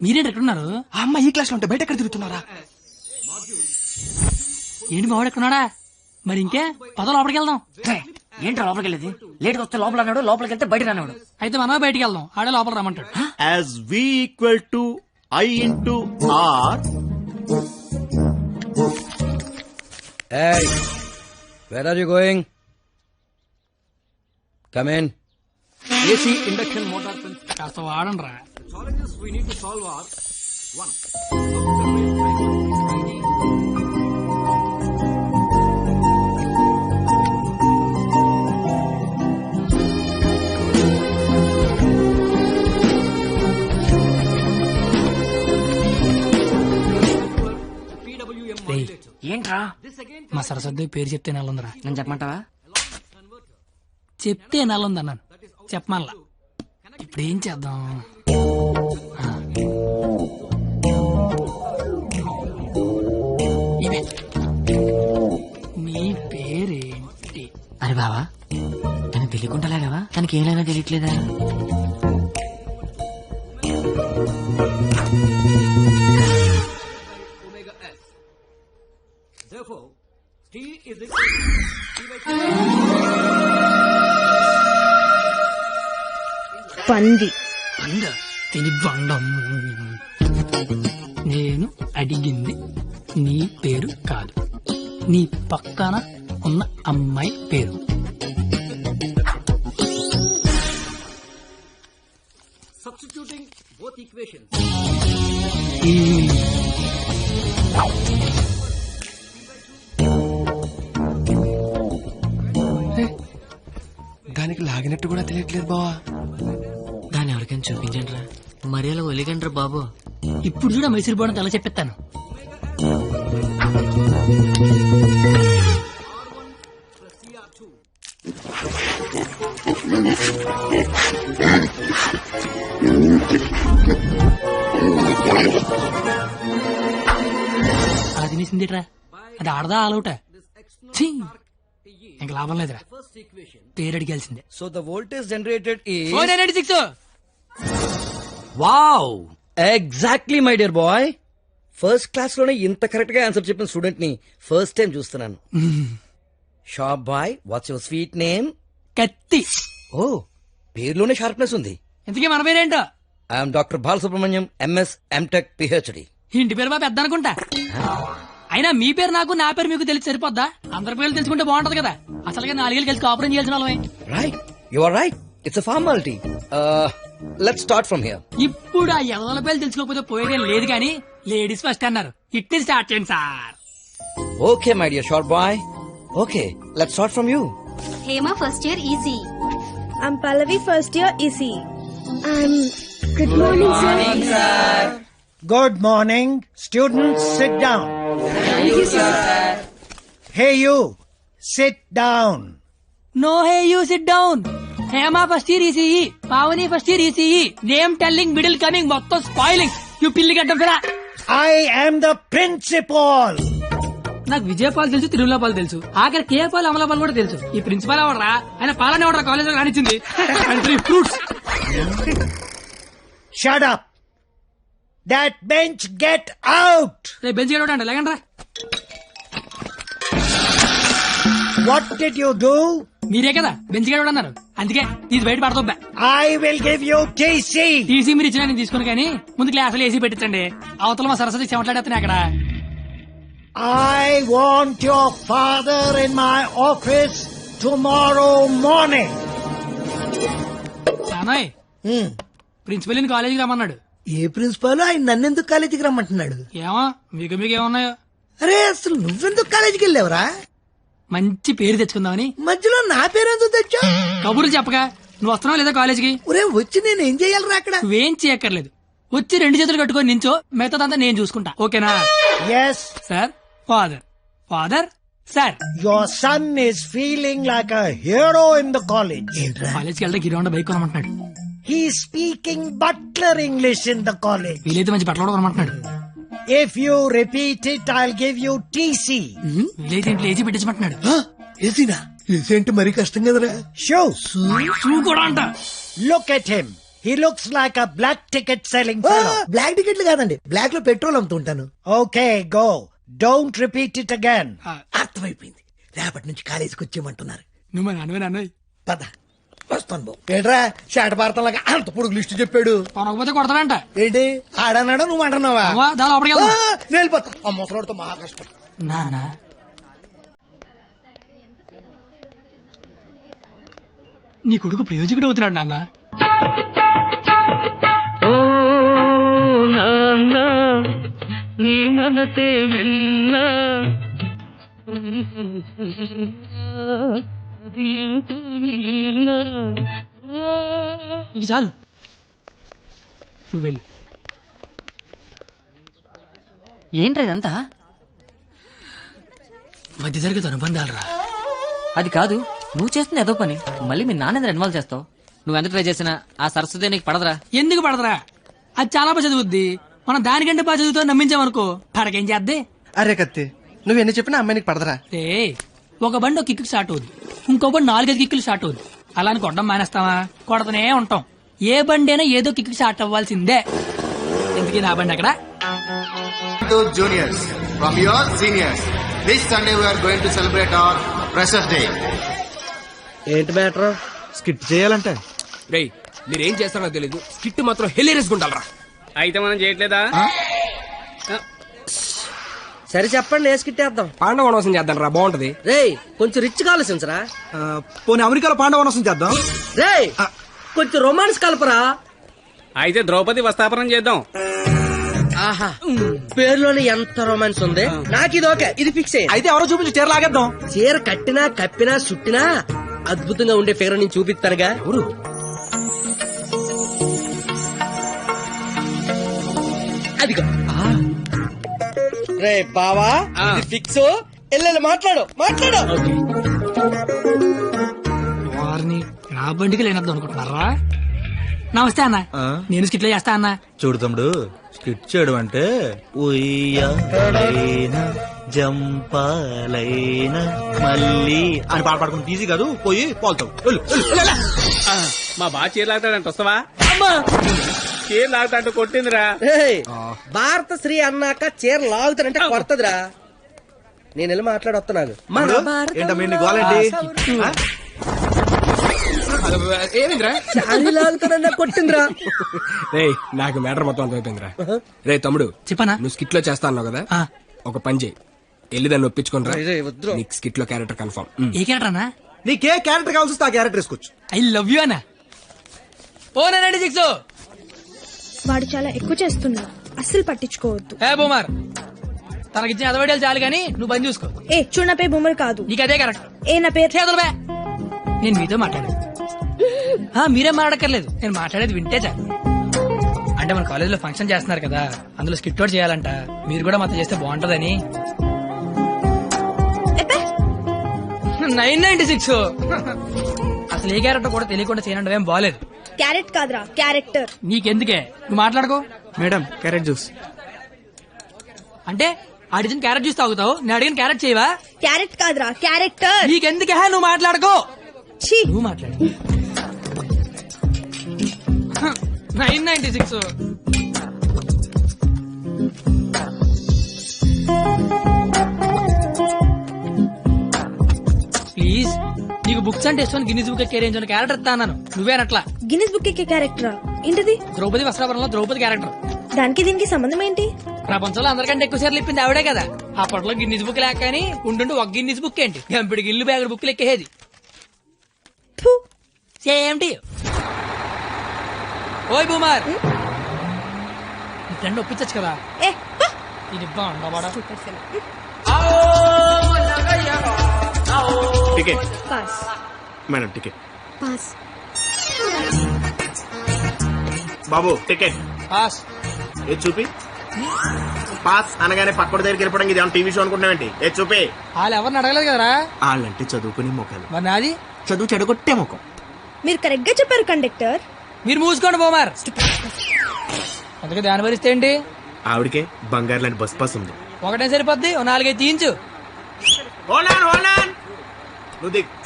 మీరేంటి ఎక్కడున్నారు? ఆ అమ్మ ఈ క్లాస్ లో ఉంటే బయట ఎక్కడ తిరుగుతున్నారా? ఏంటి మావాడు ఎక్కడున్నాడా? మరి ఇంకే పద లోపలికి వెళ్దాం. ఏంట్రా లోపలికి వెళ్ళేది? లేట్ వస్తే లోపల అన్నాడు, లోపలికి వెళ్తే బయట రానివాడు. అయితే మనమే బయటికి వెళ్దాం, ఆడే లోపల రమ్మంటాడు. As V equal to I into R. Hey, where are you going? Come in. AC induction motor కాస్త వాడండి రా. ఏంట్రా? మా సరస్వతి పేరు చెప్తే నెలందిరా. నేను చెప్పమంటావా? చెప్తే నెలంది అన్నాను, చెప్పమల్లా. ఇప్పుడు ఏం చేద్దాం? ఇదే నీ పేరేంటి? అరే బావా, తనకు తెలియకుండాలాగావా? తనకి ఏమైనా తెలియట్లేదా? పంది పండు తిని బండం. నేను అడిగింది నీ పేరు కాదు, నీ పక్కన ఉన్న అమ్మాయి పేరు. దానికి లాగినట్టు కూడా తెలియట్లేదు బావా. దాన్ని ఎవరికైనా చూపించండి రా, మరి అలా ఒలిగండ్రా బాబు. ఇప్పుడు చూడ మైసూర్ ఎలా చెప్పిస్తాను. అది తినేసిందిట్రా, అది ఆడదా ఆలౌట. ఇంక లాభం లేదురా, పేరు అడిగాల్సిందే. So the voltage generated is 496. wow, exactly my dear boy. First class లోనే ఇంత కరెక్ట్ గా ఆన్సర్ చెప్పిన స్టూడెంట్ ని ఫస్ట్ టైం చూస్తున్నాను. Shop boy, what's your sweet name? Katthi. ఓ, పేరులోనే షార్ప్నెస్ ఉంది. ఇంతకీ మన పేరేంటో? I'm doctor Balasubrahmanyam, MS, MTech, PhD. ఇంటి పేరు మా పెద్ద అనుకుంటా. అయినా మీ పేరు నాకు, నా పేరు మీకు తెలిసి సరిపోద్దా? అందరి పేర్లు తెలుసుకుంటే బాగుంటది కదా. అసలుగా 4 ఏళ్ళు కలిసి కాపురం చేయాల్సిన వాళ్ళమే. Right, you are right, it's a formality. Let's start from here. ఇప్పుడు ఆ ఎదల పేర్లు తెలుసుకోకపోతే పోయేదేం లేదు కానీ లేడీస్ ఫస్ట్ అన్నారు, ఇట్టి స్టార్ట్ చేయండి sir. Okay my dear short boy, okay let's start from you. Hema first year EC. I'm Pallavi, first year EC. Good morning, sir. Good morning. Students, sit down. Thank you, sir. Hey, you. Sit down. No hey you sit down. Hema first year ECE, Pavani first year ECE. Name telling, middle coming, మొత్తం spoiling. You పిల్లి గడ్డం ఫిరా. I am the principal. నాకు విజయపాల్ తెలుసు, తిరుమలపాల్ తెలుసు, ఆఖరి కేపాల్, అమలాపాల్ కూడా తెలుసు. ఈ ప్రిన్సిపాల్ ఎవడరా? ఆయన పాలన ఎవడరా కాలేజ్ లో రానిచ్చింది? Fruits. Shut up. That bench, get out. రేపు బెంచ్ గడవడండి, లేకండ్రా. What did you do? మీరే కదా బెంచ్ గడవడన్నారు, అందుకే తీసి బయట పడతా. I will give you TC. TC మీరు ఇచ్చినా నేను తీసుకుని, కానీ ముందు క్లాసులు ఏసీ పెట్టించండి. అవతల మా సరస్వతి చెమట్లాడేస్తున్నాయి అక్కడ. I want your father in my office tomorrow morning. నానోయ్, ప్రిన్సిపల్ ని కాలేజీకి రమ్మన్నాడు. ఏ ప్రిన్సిపాల్ ఆయన నన్నెందుకు కాలేజీకి రమ్మంటున్నాడు? ఏమో మీకేమున్నాయో. అరే అసలు నువ్వెందుకు కాలేజీకి వెళ్ళావురా? మంచి పేరు తెచ్చుకుందామని. మధ్యలో నా పేరెందుకు తెచ్చా? కబుర్లు చెప్పగా నువ్వు వస్తున్నావు లేదా కాలేజీకి? ఒరే వచ్చి నేను ఏం చెయ్యాలరా అక్కడ? నువ్వేం చేయక్కర్లేదు, వచ్చి 2 చేతులు కట్టుకొని నించో, మిగతాదంతా నేను చూసుకుంటా, ఓకేనా? Yes. Sir, father sir. Your son is feeling like a hero in the college. కాలేజ్కి వెళ్తే గిరివండ bike కొనమంటున్నాడు. He's speaking butler English in the college. వీలైతే మంచి బట్టలు కూడా కొనమంటున్నాడు. If you repeat it, I'll give you TC. వీలైతే ఇంట్లో ఏసీ పెట్టించమంటున్నాడు. ఏసీనా? ఏసీ అంటే మరీ కష్టం కదరా. Shoes. షూ కూడా అంట. Look at him. He looks like a black ticket selling fellow. Black టికెట్లు కాదండి, బ్లాక్ లో పెట్రోల్ అమ్ముతుంటాను. Okay, go. Don't repeat it again. అర్థమైపోయింది, రేపటి నుంచి కాలేజీకి వచ్చేయమంటున్నారు. నువ్వు నాన్నవే పద వస్తాను బాబు. ఏంట్రా షాట భారతంలాగా అంత పొడుగు లిస్టు చెప్పాడు. కొనకపోతే కొడతాడంట. ఏంటి ఆడన్నాడా నువ్వు అంటున్నావా? దాని లోపలికి వెళ్దాం. నేను వెళ్ళిపోతా. ఆ ముసలోడితో మహా కష్టం. నానా నీ కొడుకు ప్రయోజకుడు అవుతున్నాడు నాన్న. ఇది చాలు, నువ్వు వెళ్ళు. ఏంట్రా ఇదంతా? మధ్య జరిగేది అనుబంధాలరా. అది కాదు, నువ్వు చేస్తున్న ఏదో పని మళ్ళీ మీ నాన్న ఇన్వాల్వ్ చేస్తావు. నువ్వు ఎంత ట్రై చేసినా ఆ సరస్వతి నీకు పడదురా. ఎందుకు పడదరా? అది చాలా బాగా చదువుద్ది. మనం దానికంటే బాగా చదువుతో నమ్మించామనుకో పడకేం చేద్దే. అరే కత్తి, నువ్వు ఎన్ని చెప్పినా అమ్మాయికి పడదరా. రే, ఒక బండి ఒక కిక్కు స్టార్ట్ అవుద్ది, ఇంకో బండి 4-5 కిక్కులు స్టార్ట్ అవుద్ది. అలా అని కొట్టడం మానేస్తావా? కొడతనే ఉంటాం. ఏ బండి అయినా ఏదో కిక్కు స్టార్ట్ అవ్వాల్సిందే. ఎందుకు నా బండి అక్కడ? Juniors, from your seniors, this Sunday we are going to celebrate our Freshers Day. ఏంటి మ్యాటర్? స్కిట్ చేయాలంటే రేయ్, మీరేం చేస్తారో తెలీదు, స్కిట్ మాత్రం హిలేరియస్ గుంటాలరా. అయితే మనం చేయట్లేదా? సరే చెప్పండి, ఏ స్కిట్ వేద్దాం? పాండవ వనవాసం చేద్దాం రా, బాగుంటది. రేయ్ కొంచెం రిచ్ కావాల్సించరా. పోనీ అమెరికాలో పాండవ వనవాసం చేద్దాం. రేయ్ కొంచెం రొమాన్స్ కలపరా. అయితే ద్రౌపది వస్తాపనం చేద్దాం. ఆహా, పేరులోనే ఎంత రొమాన్స్ ఉంది. నాకు ఇది ఓకే, ఇది ఫిక్స్ అయ్యి. అయితే ఎవరో చూపించి చీర లాగేద్దాం. చీర కట్టినా కప్పినా చుట్టినా అద్భుతంగా ఉండే ఫిగర్ నేను చూపిస్తానుగా. ఎవరు? అదిగో రే బావా, ఇది ఫిక్స్. ఎల్లెల్లి మాట్లాడు. వారిని నా బండికి లేనద్దు అనుకుంటున్నారా? నమస్తే అన్న, నేను స్కిట్లో చేస్తా అన్న. చూడు తమ్ముడు, స్కిట్ చేయడం అంటే ఉయ్యాలైనా జంపాలైనా మళ్ళీ అని పాట పాడుకుంటే ఈజీ కాదు. పోయి పోల్తావు. మా బాగా చీర లాగుతాడంట, వస్తావా? చీర లాగుతాంట కొట్టిందిరా. భారత శ్రీ అన్నాక చీర లాగుతానంటే కొడతదిరా. నేను వెళ్ళి మాట్లాడొస్తున్నాను. ఏంటమ్మా గోలండి? ఏమిందిరా? చాలీ లాగుతానన్నా కొట్టిందిరా. రే, నాకు మ్యాటర్ మొత్తం అంత అయిపోయిందిరా. రే తమ్ముడు, చెప్పనా? నువ్వు స్కిట్ లో చేస్తా అన్నావు కదా, ఒక పని చేయి, వెళ్ళి దాన్ని ఒప్పించుకుంటా. నీకు స్కిట్ లో క్యారెక్టర్ కన్ఫర్మ్. ఏ క్యారెక్టర్ అన్నా? నీకే క్యారెక్టర్ కావాల్సి వస్తే ఆ క్యారెక్టర్ వేసుకోవచ్చు. ఐ లవ్ యూ అన్న. ఓ 96 వాడు చాలా ఎక్కువ చేస్తున్నాడు, అస్సలు పట్టించుకోవద్దు. ఏ బొమ్మర్, తనకిచ్చిన అదవడాలు చాలు గానీ నువ్వు పని చూసుకో. ఏ చూడు, నా పేరు బొమ్మలు కాదు. నీకు అదే కరెక్ట్. ఏ నా పేరు చేతులు బే. నేను మీతో మాట్లాడేది మీరేం మాట్లాడక్కర్లేదు, నేను మాట్లాడేది వింటే చాలు. అంటే మన కాలేజీలో ఫంక్షన్ చేస్తున్నారు కదా, అందులో స్కిట్ అవుట్ చేయాలంట. మీరు కూడా మాతో చేస్తే బాగుంటదని. 996 అసలు ఏ క్యారెక్టర్ కూడా తెలియకుండా చేయడం ఏం బాలేదు. క్యారెట్ కాదురా, క్యారెక్టర్. నీకెందుకే, నువ్వు మాట్లాడుకో. మేడం క్యారెట్ జ్యూస్ అంటే అడిగిన క్యారెట్ జ్యూస్ తాగుతావు, నేను అడిగిన క్యారెట్ చేయవా? క్యారెట్ కాదురా, క్యారెక్టర్. నీకెందుకే, నువ్వు మాట్లాడుకో. ఛీ, నువ్వు మాట్లాడు. 996 ప్లీజ్. నీకు బుక్స్ అంటే ఇష్టం, గిన్నీస్ బుక్ రేంజ్ ఉన్న క్యారెక్టర్ ఇస్తా అన్నాను, నువ్వేనట్లా. గిన్నిస్ బుక్ ఎక్కే క్యారెక్టరా? ఏంటిది? ద్రౌపది వస్త్రాపురంలో ద్రౌపది క్యారెక్టర్. దానికి దీనికి సంబంధం ఏంటి? ప్రపంచంలో అందరికంటే ఎక్కువ సార్లు ఇప్పింది ఆవిడే కదా. అప్పట్లో గిన్నీస్ బుక్ లేక కానీ ఉండుండి ఒక గిన్నీస్ బుక్ ఏంటి, గంపిడి గిల్లు బ్యాగుడు బుక్లు ఎక్కేది. Same to you. ఓయ్ బూమర్, నీ ఫ్రెండ్ ఒప్పించచ్చు కదా. ఏ ఇది బాగుండవాడా? Ticket pass. Madam ticket. Pass. బాబు టికెట్. పాస్. ఏ చూపి. పాస్ అనగానే పక్కన దగ్గరికి వెళ్ళిపోవడం ఇది టీవీ షో అనుకుంటున్నావేంటి? ఏ చూపి. వాళ్ళు ఎవరిని అడగలేదు కదరా. వాళ్ళంటే చదువుకునే మొక్కలు, మరి నాది చదువు చెడగొట్టే ముఖం. మీరు కరెక్ట్ గా చెప్పారు కండక్టర్. మీరు మూసుకోండి బోమార్. అందుకే దాని భరిస్తే ఏంటి? ఆవిడకే బంగారు లాంటి బస్ పాస్ ఉంది. ఒకటే సరిపోద్ది, 4-5 తీయించు.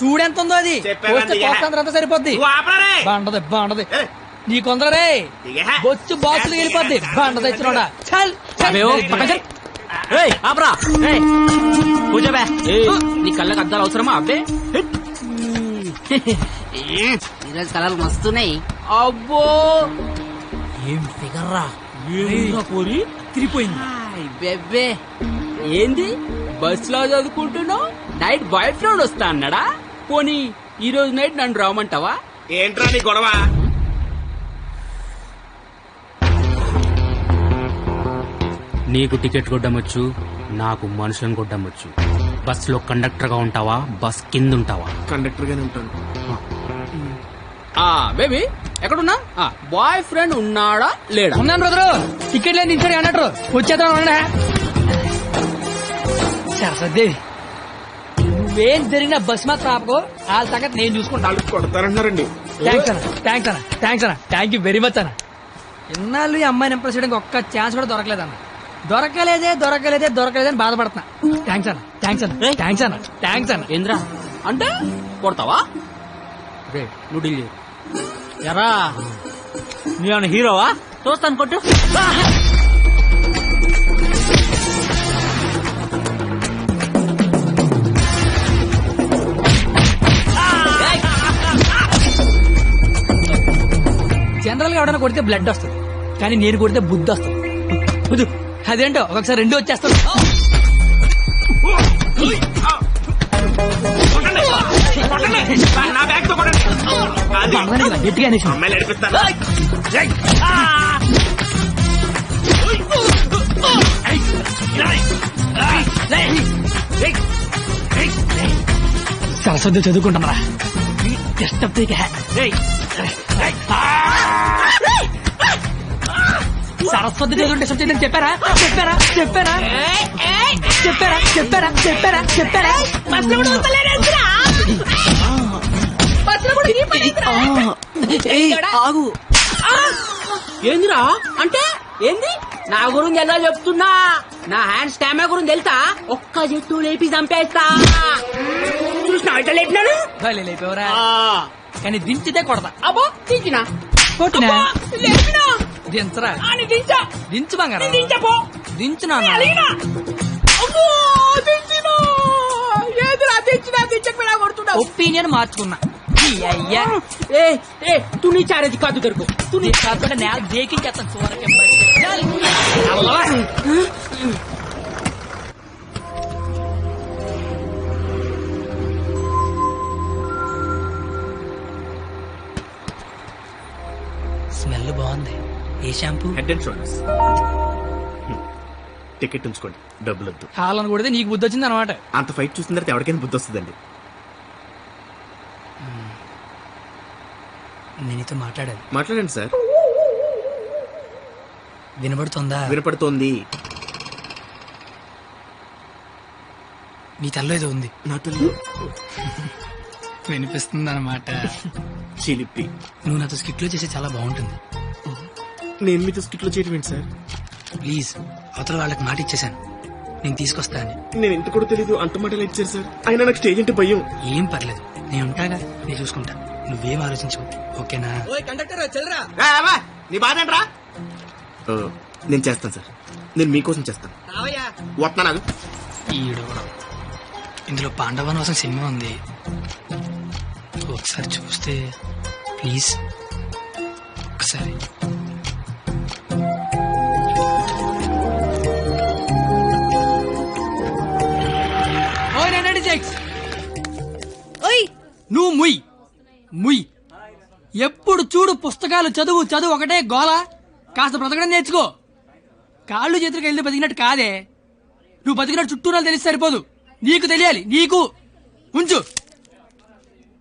చూడెంత ఉందో అది. చెప్పాను అంతా సరిపోద్ది. బాగుంటది బాగుంటది. నీ కొందరే బొచ్చు బాక్సులు వెళ్ళిపోద్ది బండ తెచ్చినోడా చల్ నీ కళ్ళకి అద్దాలు అవసరమా అబ్బే ఈరోజు కలర్లు మస్తున్నాయి. అబ్బో ఏం ఫిగర్ రా పోరి తిరిగిపోయింది. బెబ్బే ఏంది బస్ లో చదువుకుంటున్నావు, నైట్ బాయ్ ఫ్రెండ్ వస్తా అన్నాడా? పోనీ ఈ రోజు నైట్ నన్ను రామంటావా? ఏంట్రా నీ గొడవ? నీకు టికెట్ కొట్టమొచ్చు, నాకు మనుషులను కొట్టమొచ్చు. బస్ లో కండక్టర్ గా ఉంటావా, బస్ కింద ఉంటావా? కండక్టర్ గానే ఉంటాను. బేబీ ఎక్కడున్నా? బాయ్ ఫ్రెండ్ ఉన్నాడా లేడా? ఉన్నాను బ్రదరు. టికెట్ లేని దించారు అన్నట్టు వచ్చేద్దాం. సరస్వదేవి నువ్వేం జరిగినా బస్ మాత్రం ఆపకో, వాళ్ళ సంగతి నేను చూసుకుంటాను. కొడతారంటున్నారండి. థ్యాంక్స్ అన్న, థ్యాంక్స్ అన్న, థ్యాంక్స్ అన్న, థ్యాంక్ యూ వెరీ మచ్ అన్న. ఇన్నాళ్ళు ఈ అమ్మాయిని ఇంప్రెస్ చేయడానికి ఒక్క ఛాన్స్ కూడా దొరకలేదన్న. దొరకలేదే అని బాధపడుతున్నా. థ్యాంక్స్ అన్న, థ్యాంక్స్ అన్న, థ్యాంక్స్ అన్న, థ్యాంక్స్ అన్న. ఏంద్రా అంటే కొడతావా? నువ్వు డీల్ చేయి. ఎరా నీ హీరోవా? చూస్తాను కొట్టు. జనరల్ గా ఎవడైనా కొడితే బ్లడ్ వస్తుంది, కానీ నేను కొడితే బుద్ధి వస్తుంది. అదేంటో ఒకసారి రెండు వచ్చేస్తాను. నా బ్యాగ్ తో కొట్టండి. గట్టిగా అనేసి. అమ్మాయిలు నడిపిస్తాను. సరస్వతి చదువుకుంటామరా. సరస్వతి చదువుకుంటే డిస్టర్బ్ చెప్పారా? చెప్పారా? చెప్పారా? చెప్పారా? చెప్పారా? చెప్పారా? చెప్పారా? ఆగు. ఏందిరా అంటే ఏంది? నా గురించి ఎలా చెప్తున్నా? నా హ్యాండ్ స్టామా గురించి తెలుసా? ఒక్క జట్టు లేపి చంపేస్తా. చూసినా ఇట్లా లేపినాడు. లేపేవరా? కానీ దించితే కొడతా. అబ్బో దించినా కొట్టినా లేపినా దించరా? దించా దించు బంగారం. దించపో. దించునా? ఒపీనియన్ మార్చుకున్నా. అయ్యా తు నీ చారేది కాదు దొరుకు. తు నీ కాకుండా నేల దేకించేస్తాను. స్మెల్ బాగుంది. ఏ shampoo? Head and Shoulders. Ticket ఉంచుకోండి, డబ్బులు వద్దు. కావాలని కొడితే నీకు బుద్ధి వచ్చింది అనమాట. అంత ఫైట్ చూసిన తర్వాత ఎవరికైనా బుద్ధి వస్తుందండి. నేను నీతో మాట్లాడాలి. మాట్లాడండి సార్. వినబడుతుందా? వినపడుతోంది. నీ తల్లో ఏదో ఉంది. నా తల్లి వినిపిస్తుంది అనమాట. చిలిపి. నువ్వు నాతో స్కిట్ లో చేస్తే చాలా బాగుంటుంది. నేను మీతో స్కిట్ లో చేయడం ఏంటి సార్? ప్లీజ్, అవతల వాళ్ళకి మాట ఇచ్చేసాను, నేను తీసుకొస్తా అని. నేను ఇంత కూడా తెలీదు, అంత మాటలు ఇచ్చారు సార్. అయినా నాకు స్టేజ్ అంటే భయం. ఏం పర్లేదు, నేను ఉంటాగా, నేను చూసుకుంటా. నువ్వేం ఆలోచించు, ఓకేనా? నీ బాధ ఏంట్రా? నేను చేస్తాను సార్, నేను మీకోసం చేస్తాను. వస్తున్నాను. ఈడు ఇందులో పాండవనవసం సినిమా ఉంది, ఒకసారి చూస్తే ప్లీజ్. ఒకసారి నువ్వు ముయ్ ఎప్పుడు చూడు పుస్తకాలు చదువు చదువు ఒకటే గోల. కాస్త బ్రతకడం నేర్చుకో. కాళ్ళు చేతులకు వెళ్ళి బతికినట్టు కాదే. నువ్వు బతికినట్టు చుట్టూ తెలిసి సరిపోదు, నీకు తెలియాలి. నీకు ఉంచు.